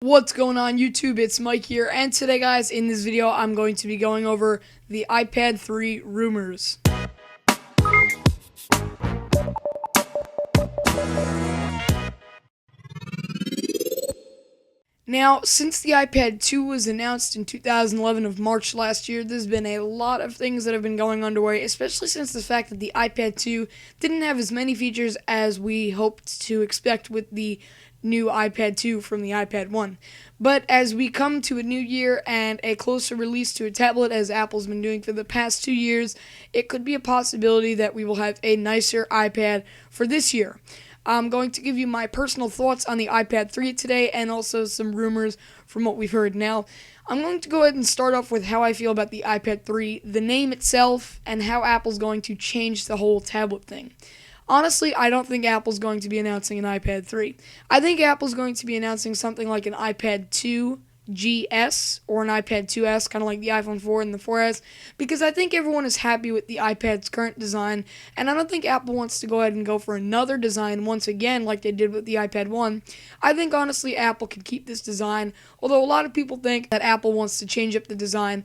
What's going on YouTube? It's Mike here, and today guys, in this video I'm going to be going over the iPad 3 rumors. Now, since the iPad 2 was announced in 2011 of March last year, there's been a lot of things that have been going underway, especially since the fact that the iPad 2 didn't have as many features as we hoped to expect with the new iPad 2 from the iPad 1. But as we come to a new year and a closer release to a tablet, as Apple's been doing for the past 2 years, it could be a possibility that we will have a nicer iPad for this year. I'm going to give you my personal thoughts on the iPad 3 today and also some rumors from what we've heard. Now, I'm going to go ahead and start off with how I feel about the iPad 3, the name itself, and how Apple's going to change the whole tablet thing. Honestly, I don't think Apple's going to be announcing an iPad 3. I think Apple's going to be announcing something like an iPad 2 GS or an iPad 2S, kind of like the iPhone 4 and the 4S, because I think everyone is happy with the iPad's current design, and I don't think Apple wants to go ahead and go for another design once again like they did with the iPad 1. I think honestly Apple can keep this design, although a lot of people think that Apple wants to change up the design.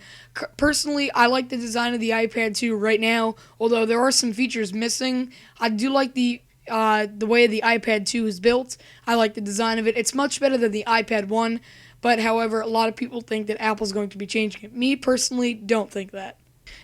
Personally, I like the design of the iPad 2 right now, although there are some features missing. I do like the way the iPad 2 is built. I like the design of it. It's much better than the iPad 1. But however, a lot of people think that Apple's going to be changing it. Me personally don't think that.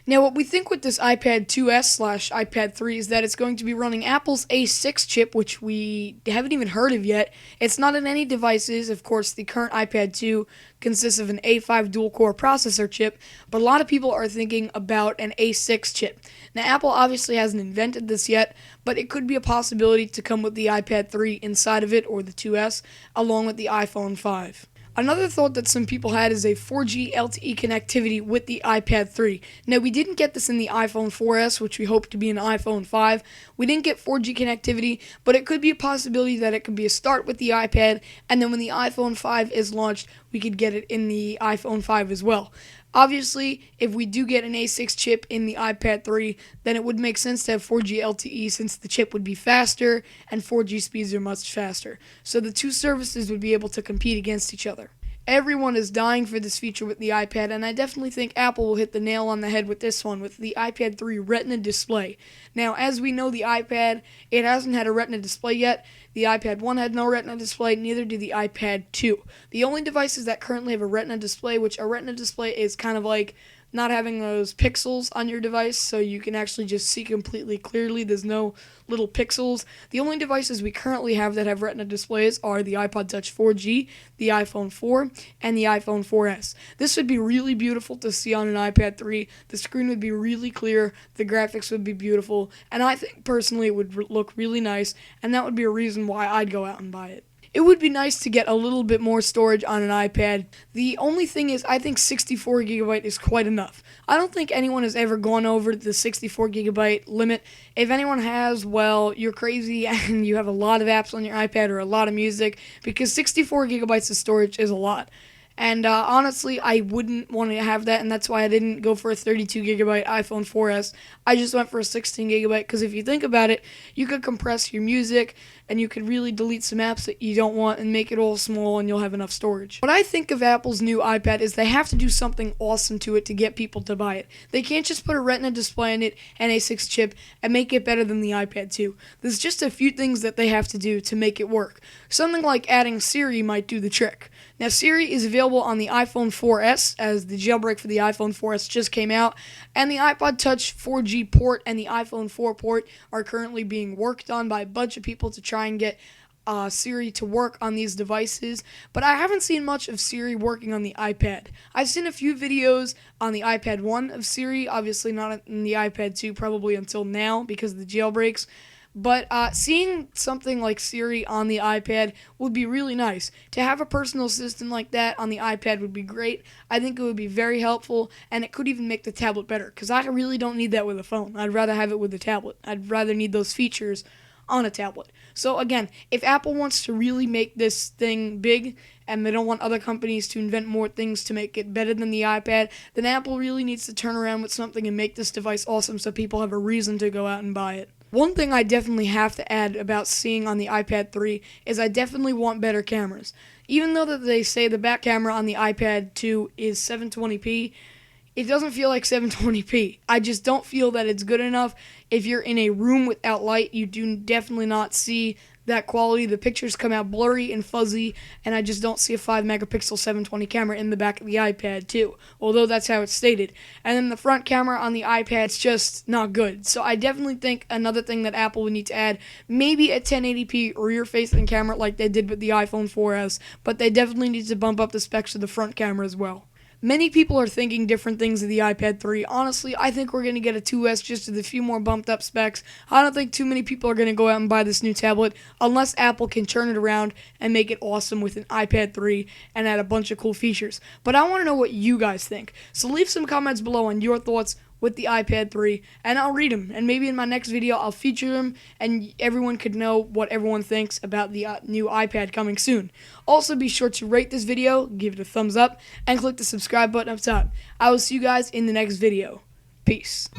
Now, what we think with this iPad 2S/iPad 3 is that it's going to be running Apple's A6 chip, which we haven't even heard of yet. It's not in any devices. Of course, the current iPad 2 consists of an A5 dual-core processor chip, but a lot of people are thinking about an A6 chip. Now, Apple obviously hasn't invented this yet, but it could be a possibility to come with the iPad 3 inside of it, or the 2S, along with the iPhone 5. Another thought that some people had is a 4G LTE connectivity with the iPad 3. Now, we didn't get this in the iPhone 4S, which we hope to be in iPhone 5. We didn't get 4G connectivity, but it could be a possibility that it could be a start with the iPad, and then when the iPhone 5 is launched, we could get it in the iPhone 5 as well. Obviously, if we do get an A6 chip in the iPad 3, then it would make sense to have 4G LTE since the chip would be faster and 4G speeds are much faster. So the two services would be able to compete against each other. Everyone is dying for this feature with the iPad, and I definitely think Apple will hit the nail on the head with this one, with the iPad 3 Retina display. Now, as we know, the iPad, it hasn't had a Retina display yet. The iPad 1 had no Retina display, neither did the iPad 2. The only devices that currently have a Retina display, which a Retina display is kind of like not having those pixels on your device, so you can actually just see completely clearly. There's no little pixels. The only devices we currently have that have Retina displays are the iPod Touch 4G, the iPhone 4, and the iPhone 4S. This would be really beautiful to see on an iPad 3. The screen would be really clear, the graphics would be beautiful, and I think personally it would look really nice, and that would be a reason why I'd go out and buy it. It would be nice to get a little bit more storage on an iPad. The only thing is, I think 64 gigabyte is quite enough. I don't think anyone has ever gone over the 64 gigabyte limit. If anyone has, well, you're crazy and you have a lot of apps on your iPad or a lot of music, because 64 gigabytes of storage is a lot. And honestly, I wouldn't want to have that, and that's why I didn't go for a 32 gigabyte iPhone 4S. I just went for a 16 gigabyte, because if you think about it, you could compress your music, and you could really delete some apps that you don't want and make it all small, and you'll have enough storage. What I think of Apple's new iPad is they have to do something awesome to it to get people to buy it. They can't just put a Retina display in it and a 6 chip and make it better than the iPad 2. There's just a few things that they have to do to make it work. Something like adding Siri might do the trick. Now, Siri is available on the iPhone 4S, as the jailbreak for the iPhone 4S just came out, and the iPod Touch 4G port and the iPhone 4 port are currently being worked on by a bunch of people to try and get Siri to work on these devices, but I haven't seen much of Siri working on the iPad. I've seen a few videos on the iPad 1 of Siri, obviously not in the iPad 2 probably until now because of the jailbreaks. But seeing something like Siri on the iPad would be really nice. To have a personal assistant like that on the iPad would be great. I think it would be very helpful, and it could even make the tablet better, because I really don't need that with a phone. I'd rather have it with a tablet. I'd rather need those features on a tablet. So again, if Apple wants to really make this thing big, and they don't want other companies to invent more things to make it better than the iPad, then Apple really needs to turn around with something and make this device awesome so people have a reason to go out and buy it. One thing I definitely have to add about seeing on the iPad 3 is I definitely want better cameras. even though that they say the back camera on the iPad 2 is 720p, it doesn't feel like 720p. I just don't feel that it's good enough. If you're in a room without light, you do definitely not see that quality. The pictures come out blurry and fuzzy, and I just don't see a 5 megapixel 720 camera in the back of the iPad 2, although that's how it's stated. And then the front camera on the iPad's just not good. So I definitely think another thing that Apple would need to add, maybe a 1080p rear-facing camera like they did with the iPhone 4S, but they definitely need to bump up the specs of the front camera as well. Many people are thinking different things of the iPad 3. Honestly, I think we're going to get a 2S just with a few more bumped up specs. I don't think too many people are going to go out and buy this new tablet unless Apple can turn it around and make it awesome with an iPad 3 and add a bunch of cool features. But I want to know what you guys think. So leave some comments below on your thoughts with the iPad 3, and I'll read them, and maybe in my next video I'll feature them, and everyone could know what everyone thinks about the new iPad coming soon. Also, be sure to rate this video, give it a thumbs up, and click the subscribe button up top. I will see you guys in the next video. Peace.